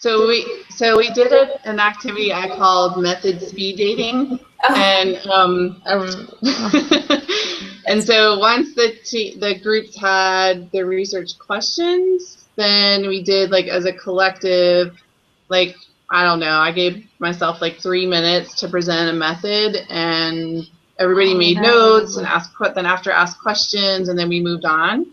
So we did an activity I called method speed dating, and and so once the groups had their research questions, then we did like as a collective, like I don't know, I gave myself like 3 minutes to present a method, and everybody made notes and asked questions, and then we moved on.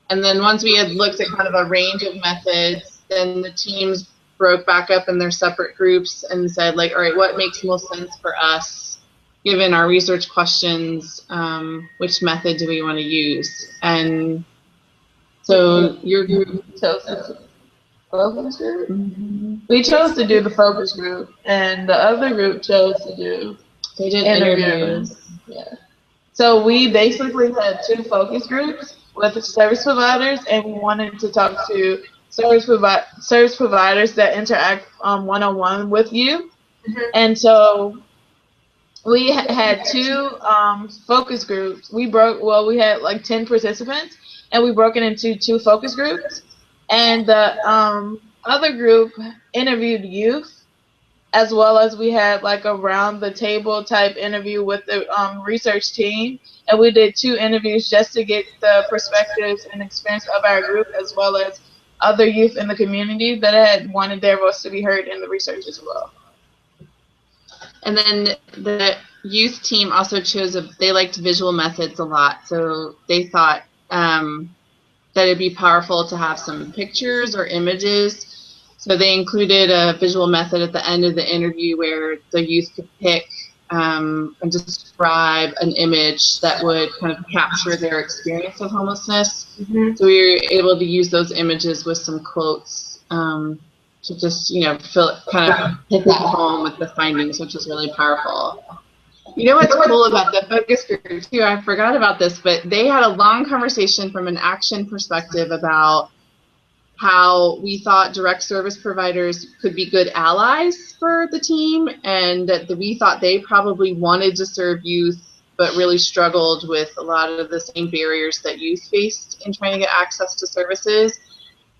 And then once we had looked at kind of a range of methods, then the teams broke back up in their separate groups and said, like, all right, what makes most sense for us, given our research questions, which method do we want to use? And so your group chose the focus group? Mm-hmm. We chose to do the focus group, and the other group chose to do interviews. Yeah. So we basically had 2 focus groups with service providers, and we wanted to talk to service providers that interact one-on-one with you. Mm-hmm. And so we had 2 focus groups. We had like 10 participants, and we broke it into 2 focus groups. And the other group interviewed youth, as well as we had like a round the table type interview with the research team. And we did 2 interviews just to get the perspectives and experience of our group, as well as other youth in the community that had wanted their voice to be heard in the research as well. And then the youth team also they liked visual methods a lot. So they thought that it'd be powerful to have some pictures or images. So they included a visual method at the end of the interview where the youth could pick and describe an image that would kind of capture their experience of homelessness. Mm-hmm. So we were able to use those images with some quotes to just, hit that home with the findings, which is really powerful. You know what's cool about the focus group too? I forgot about this, but they had a long conversation from an action perspective about how we thought direct service providers could be good allies for the team, and that we thought they probably wanted to serve youth, but really struggled with a lot of the same barriers that youth faced in trying to get access to services.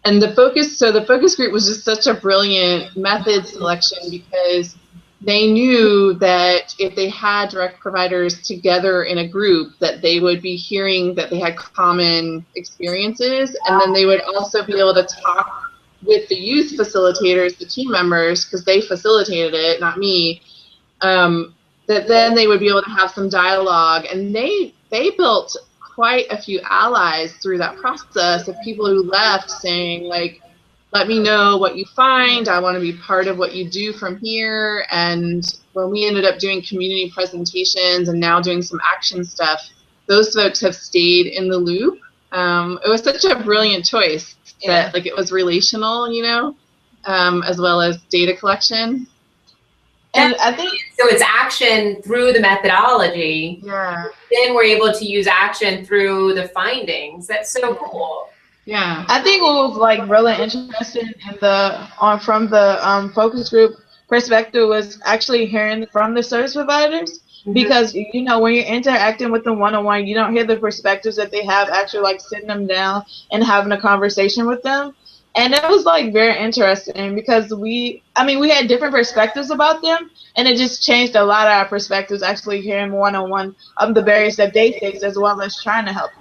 And the focus group was just such a brilliant method selection, because they knew that if they had direct providers together in a group, that they would be hearing that they had common experiences, and then they would also be able to talk with the youth facilitators, the team members, because they facilitated it, not me, that then they would be able to have some dialogue. And they built quite a few allies through that process of people who left saying, like, let me know what you find. I want to be part of what you do from here. And when we ended up doing community presentations and now doing some action stuff, those folks have stayed in the loop. It was such a brilliant choice that, like, it was relational, as well as data collection. And I think so. It's action through the methodology. Yeah. Then we're able to use action through the findings. That's so cool. Yeah, I think what was like really interesting in from the focus group perspective was actually hearing from the service providers, mm-hmm. because when you're interacting with them one-on-one, you don't hear the perspectives that they have, actually like sitting them down and having a conversation with them. And it was like very interesting, because we had different perspectives about them, and it just changed a lot of our perspectives, actually hearing one-on-one of the barriers that they face, as well as trying to help them.